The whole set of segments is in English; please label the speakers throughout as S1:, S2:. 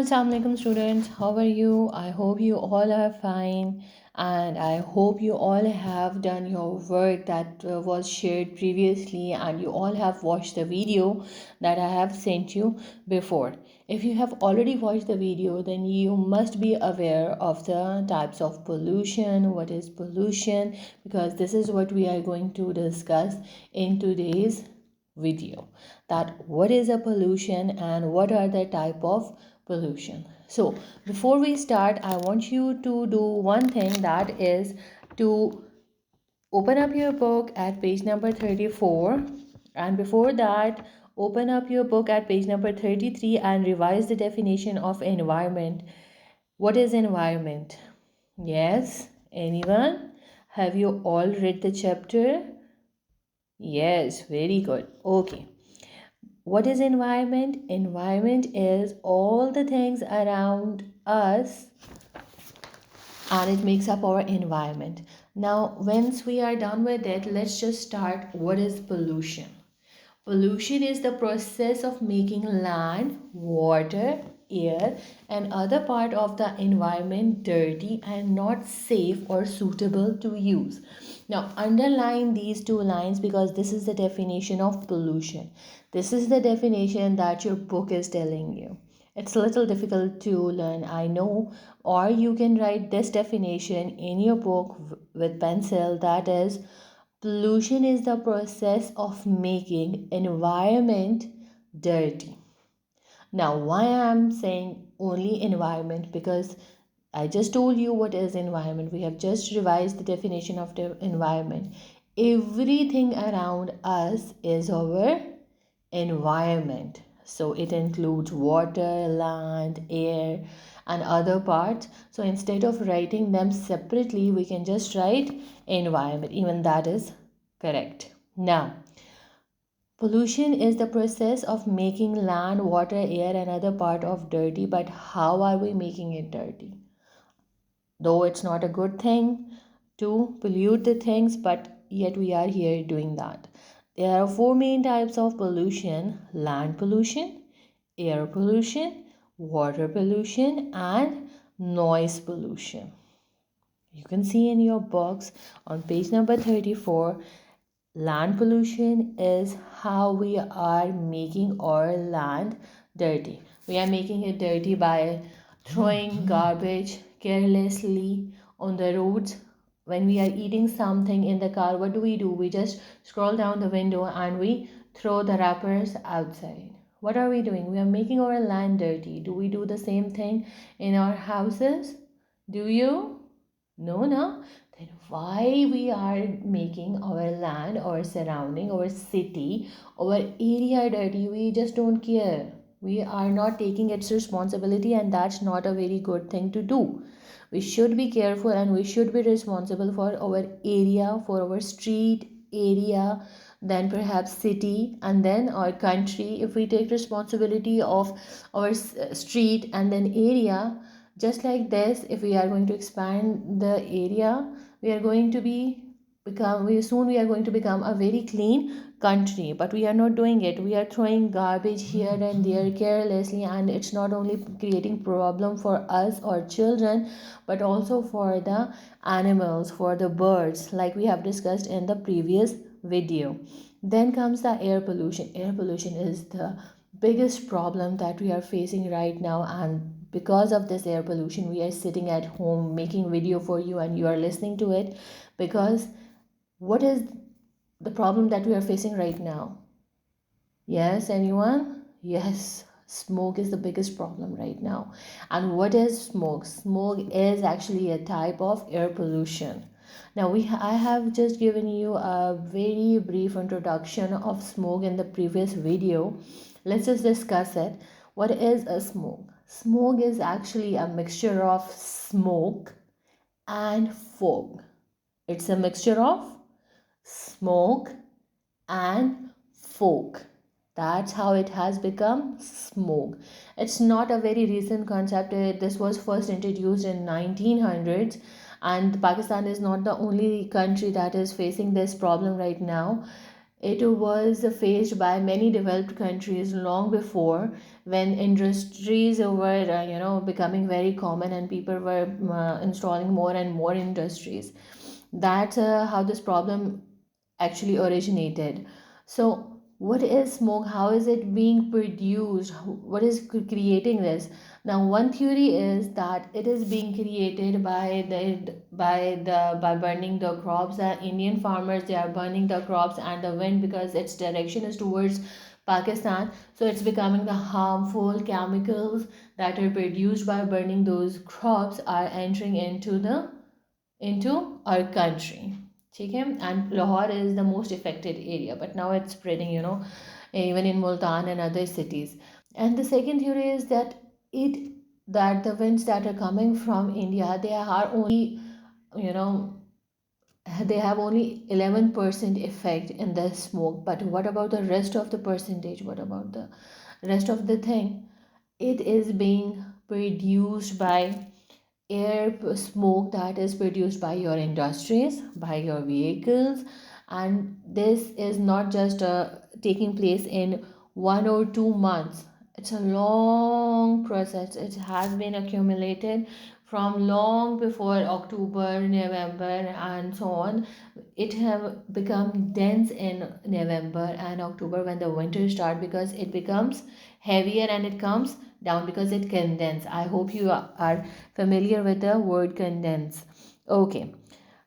S1: Assalamu alaikum students, how are you? I hope you all are fine and I hope you all have done your work that was shared previously and you all have watched the video that I have sent you before. If you have already watched the video, then you must be aware of the types of pollution, what is pollution, because this is what we are going to discuss in today's video, that what is a pollution and what are the type of pollution. So before we start, I want you to do one thing, that is to open up your book at page number 34, and before that open up your book at page number 33 and revise the definition of environment. What is environment? Yes, anyone? Have you all read the chapter? Yes, very good. Okay. What is environment? Environment is all the things around us and it makes up our environment. Now, once we are done with it, let's just start. What is pollution? Pollution is the process of making land, water, air, and other part of the environment dirty and not safe or suitable to use. Now, underline these two lines because this is the definition of pollution. This is the definition that your book is telling you. It's a little difficult to learn, I know, or you can write this definition in your book with pencil, that is, pollution is the process of making environment dirty. Now, why I'm saying only environment? Because I just told you what is environment. We have just revised the definition of the environment. Everything around us is our environment. So it includes water, land, air, and other parts. So instead of writing them separately, we can just write environment. Even that is correct. Now, pollution is the process of making land, water, air, and other part of dirty. But how are we making it dirty? Though it's not a good thing to pollute the things, but yet we are here doing that. There are four main types of pollution: land pollution, air pollution, water pollution, and noise pollution. You can see in your box on page number 34, land pollution is how we are making our land dirty. We are making it dirty by throwing garbage carelessly on the roads. When we are eating something in the car, what do? We just scroll down the window and we throw the wrappers outside. What are we doing? We are making our land dirty. Do we do the same thing in our houses? Do you? No, no. Then why we are making our land, our surrounding, our city, our area dirty? We just don't care. We are not taking its responsibility, and that's not a very good thing to do. We should be careful and we should be responsible for our area, for our street area, then perhaps city, and then our country. If we take responsibility of our street and then area, just like this, if we are going to expand the area, we are going to be become we soon we are going to become a very clean country, but we are not doing it. We are throwing garbage here and there carelessly, and it's not only creating problem for us or children, but also for the animals, for the birds, like we have discussed in the previous video. Then comes the air pollution. Air pollution is the biggest problem that we are facing right now, and because of this air pollution, we are sitting at home making video for you and you are listening to it. Because what is the problem that we are facing right now? Yes, anyone? Yes, smoke is the biggest problem right now. And what is smoke? Smoke is actually a type of air pollution. Now I have just given you a very brief introduction of smoke in the previous video. Let's just discuss it. What is a smoke? Smoke is actually a mixture of smoke and fog. It's a mixture of smoke and fog. That's how it has become smoke. It's not a very recent concept. This was first introduced in 1900s, and Pakistan is not the only country that is facing this problem right now. It was faced by many developed countries long before, when industries were becoming very common and people were installing more and more industries. That's how this problem actually originated. So what is smoke? How is it being produced? What is creating this? Now one theory is that it is being created by burning the crops. The Indian farmers, they are burning the crops, and the wind, because its direction is towards Pakistan, so it's becoming the harmful chemicals that are produced by burning those crops are entering into our country. Okay, and Lahore is the most affected area, but now it's spreading, even in Multan and other cities. And the second theory is it that the winds that are coming from India, they are only, you know they have only 11% effect in the smoke. But what about the rest of the percentage? What about the rest of the thing? It is being produced by smoke that is produced by your industries, by your vehicles. And this is not just taking place in 1 or 2 months. It's a long process. It has been accumulated from long before October, November, and so on. It have become dense in November and October when the winter start, because it becomes heavier and it comes down because it condense. I hope you are familiar with the word condense. Okay,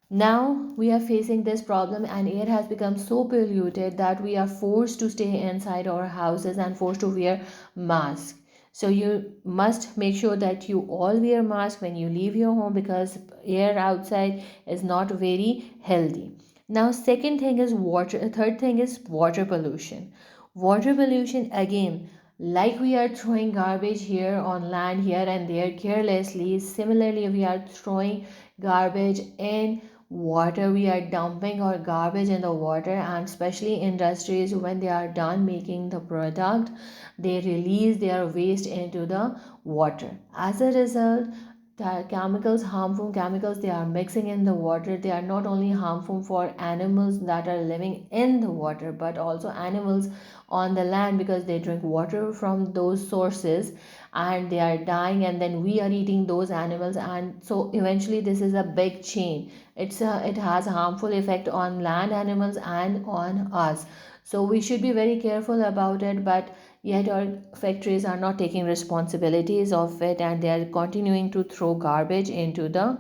S1: now we are facing this problem, and air has become so polluted that we are forced to stay inside our houses and forced to wear masks. So you must make sure that you all wear mask when you leave your home, because air outside is not very healthy. Now second thing is water, third thing is water pollution. Water pollution again, like we are throwing garbage here on land here and there carelessly, similarly we are throwing garbage in water. We are dumping our garbage in the water, and especially industries, when they are done making the product, they release their waste into the water. As a result, the chemicals, harmful chemicals, they are mixing in the water. They are not only harmful for animals that are living in the water, but also animals on the land, because they drink water from those sources and they are dying, and then we are eating those animals. And so eventually this is a big chain. It has a harmful effect on land animals and on us. So we should be very careful about it, but yet our factories are not taking responsibilities of it, and they are continuing to throw garbage into the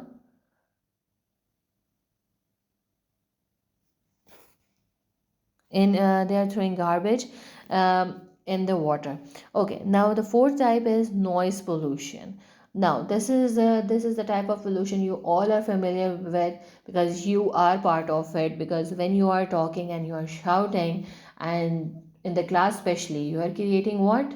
S1: in they are throwing garbage in the water. Okay, now the fourth type is noise pollution. Now this is the type of pollution you all are familiar with, because you are part of it. Because when you are talking and you are shouting, and in the class especially, you are creating what?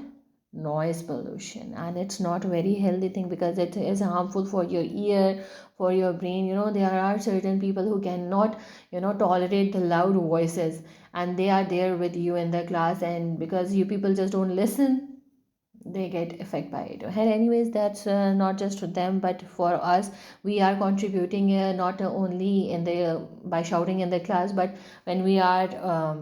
S1: Noise pollution. And it's not a very healthy thing, because it is harmful for your ear, for your brain. There are certain people who cannot tolerate the loud voices, and they are there with you in the class, and because you people just don't listen, they get affected by it. And anyways, that's not just for them but for us. We are contributing, not only in the by shouting in the class, but when we are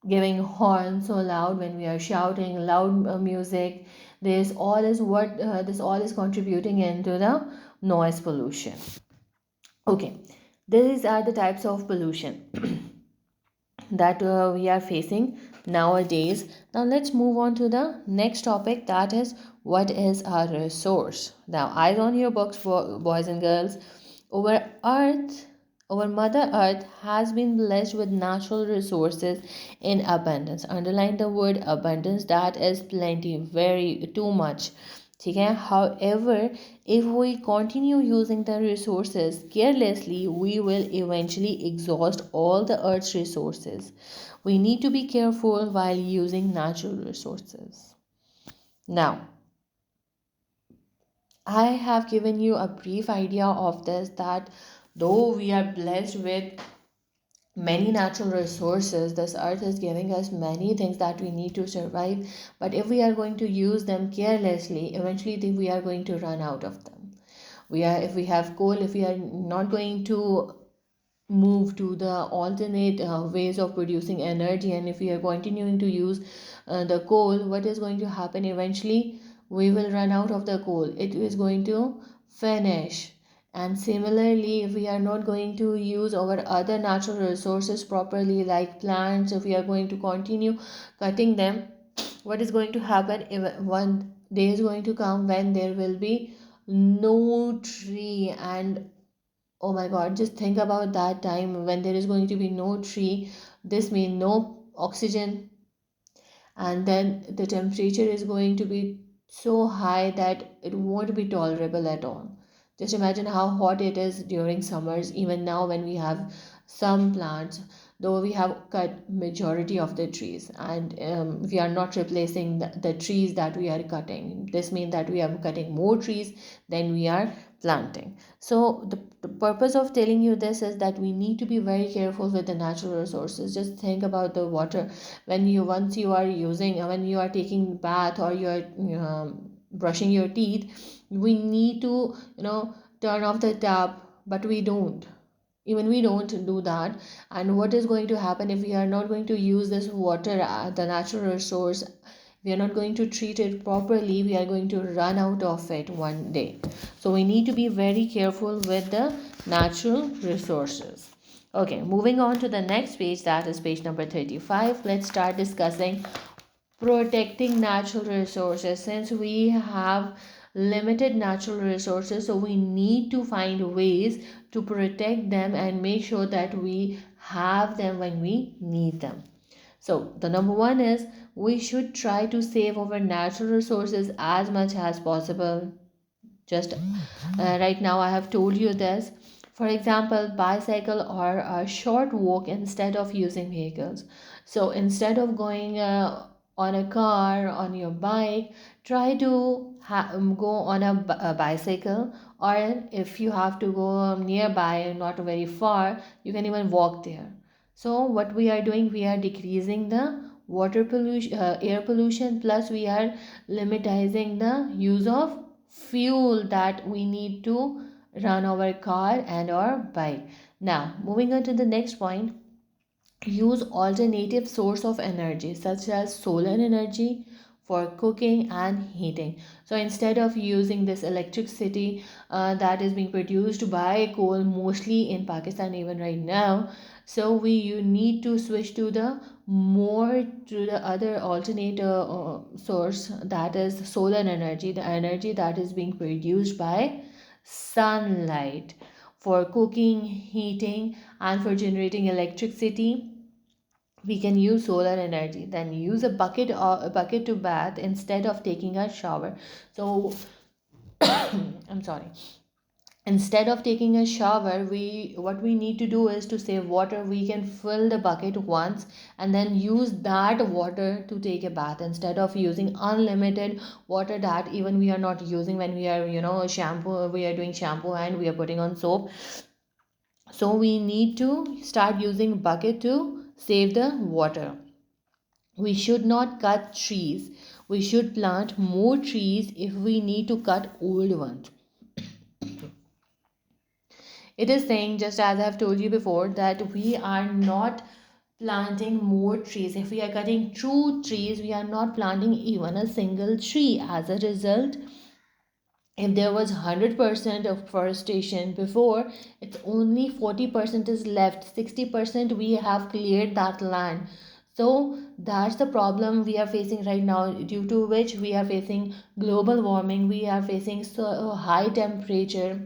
S1: giving horn so loud, when we are shouting loud music, this all is contributing into the noise pollution. Okay, these are the types of pollution that we are facing nowadays. Now let's move on to the next topic, that is, what is our resource? Now, eyes on your books, boys and girls. Our earth, our mother earth has been blessed with natural resources in abundance. Underline the word abundance. That is plenty, very too much. ठीक है. However, if we continue using the resources carelessly, we will eventually exhaust all the earth's resources. We need to be careful while using natural resources. Now, I have given you a brief idea of this, that though we are blessed with many natural resources, this earth is giving us many things that we need to survive. But if we are going to use them carelessly, eventually we are going to run out of them. If we have coal, if we are not going to move to the alternate ways of producing energy, and if we are continuing to use the coal, what is going to happen eventually? We will run out of the coal, it is going to finish. And similarly, if we are not going to use our other natural resources properly, like plants, if we are going to continue cutting them, what is going to happen? If one day is going to come when there will be no tree, and oh my God, just think about that time when there is going to be no tree. This means no oxygen, and then the temperature is going to be so high that it won't be tolerable at all. Just imagine how hot it is during summers, even now when we have some plants, though we have cut majority of the trees, and we are not replacing the trees that we are cutting. This means that we are cutting more trees than we are planting. So the purpose of telling you this is that we need to be very careful with the natural resources. Just think about the water. When you once you are using when you are taking bath, or you are brushing your teeth, we need to turn off the tap, but we don't do that. And what is going to happen if we are not going to use this water, the natural resource? We are not going to treat it properly, we are going to run out of it one day. So we need to be very careful with the natural resources. Okay, moving on to the next page, that is page number 35. Let's start discussing protecting natural resources. Since we have limited natural resources, so we need to find ways to protect them and make sure that we have them when we need them. So the number one is, we should try to save our natural resources as much as possible. Just right now I have told you this. For example, bicycle or a short walk instead of using vehicles. So instead of going on a car, on your bike, try to go on a bicycle, or if you have to go nearby, not very far, you can even walk there. So what we are doing, we are decreasing the water pollution, air pollution, plus we are limiting the use of fuel that we need to run our car and our bike. Now moving on to the next point, use alternative source of energy such as solar energy for cooking and heating. So instead of using this electricity that is being produced by coal mostly in Pakistan even right now, so we you need to switch to the more to the other alternate source, that is solar energy, the energy that is being produced by sunlight for cooking, heating, and for generating electricity. We can use solar energy. Then use a bucket to bath instead of taking a shower. So I'm sorry, instead of taking a shower, we what we need to do is to save water. We can fill the bucket once and then use that water to take a bath, instead of using unlimited water that even we are not using when we are shampoo, we are doing shampoo and we are putting on soap. So we need to start using bucket to save the water. We should not cut trees. We should plant more trees if we need to cut old ones. It is saying, just as I have told you before, that we are not planting more trees. If we are cutting two trees, we are not planting even a single tree. As a result, if there was 100% of forestation before, it's only 40% is left. 60% we have cleared that land. So that's the problem we are facing right now, due to which we are facing global warming, we are facing so high temperature,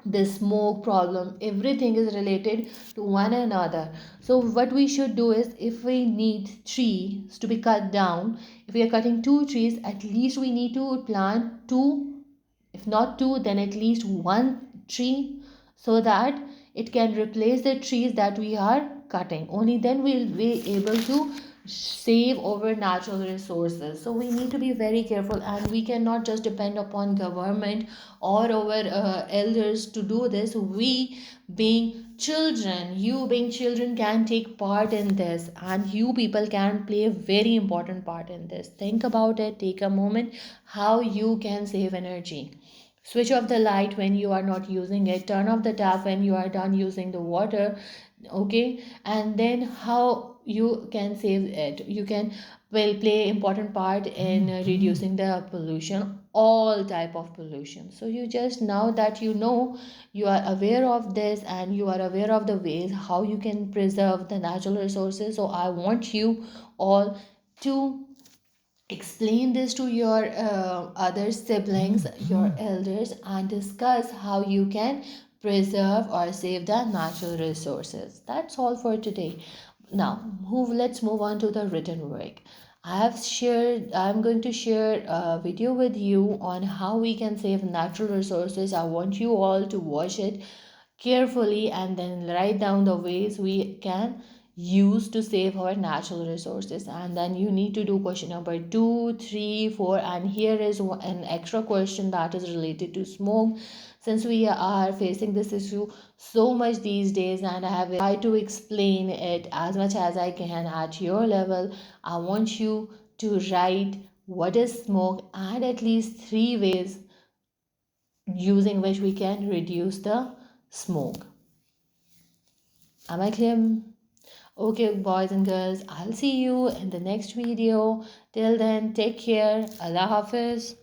S1: the smoke problem, everything is related to one another. So what we should do is, if we need trees to be cut down, if we are cutting two trees, at least we need to plant two, if not two, then at least one tree, so that it can replace the trees that we are cutting. Only then we'll be able to save our natural resources. So we need to be very careful, and we cannot just depend upon government or our elders to do this. We being children, you being children, can take part in this, and you people can play a very important part in this. Think about it, take a moment how you can save energy. switch off the light when you are not using it, turn off the tap when you are done using the water. Okay, and then how you can save it, you can will play important part in reducing the pollution, all type of pollution. So you just, now that you know, you are aware of this and you are aware of the ways how you can preserve the natural resources. So I want you all to explain this to your other siblings, your elders, and discuss how you can preserve or save the natural resources. That's all for today. Now let's move on to the written work. I'm going to share a video with you on how we can save natural resources. I want you all to watch it carefully and then write down the ways we can use to save our natural resources. And then you need to do question number 2, 3, 4, and here is an extra question that is related to smoke. Since we are facing this issue so much these days, and I have tried to explain it as much as I can at your level, I want you to write what is smoke and at least 3 ways using which we can reduce the smoke. Am I clear? Okay, boys and girls, I'll see you in the next video. Till then, take care. Allah Hafiz.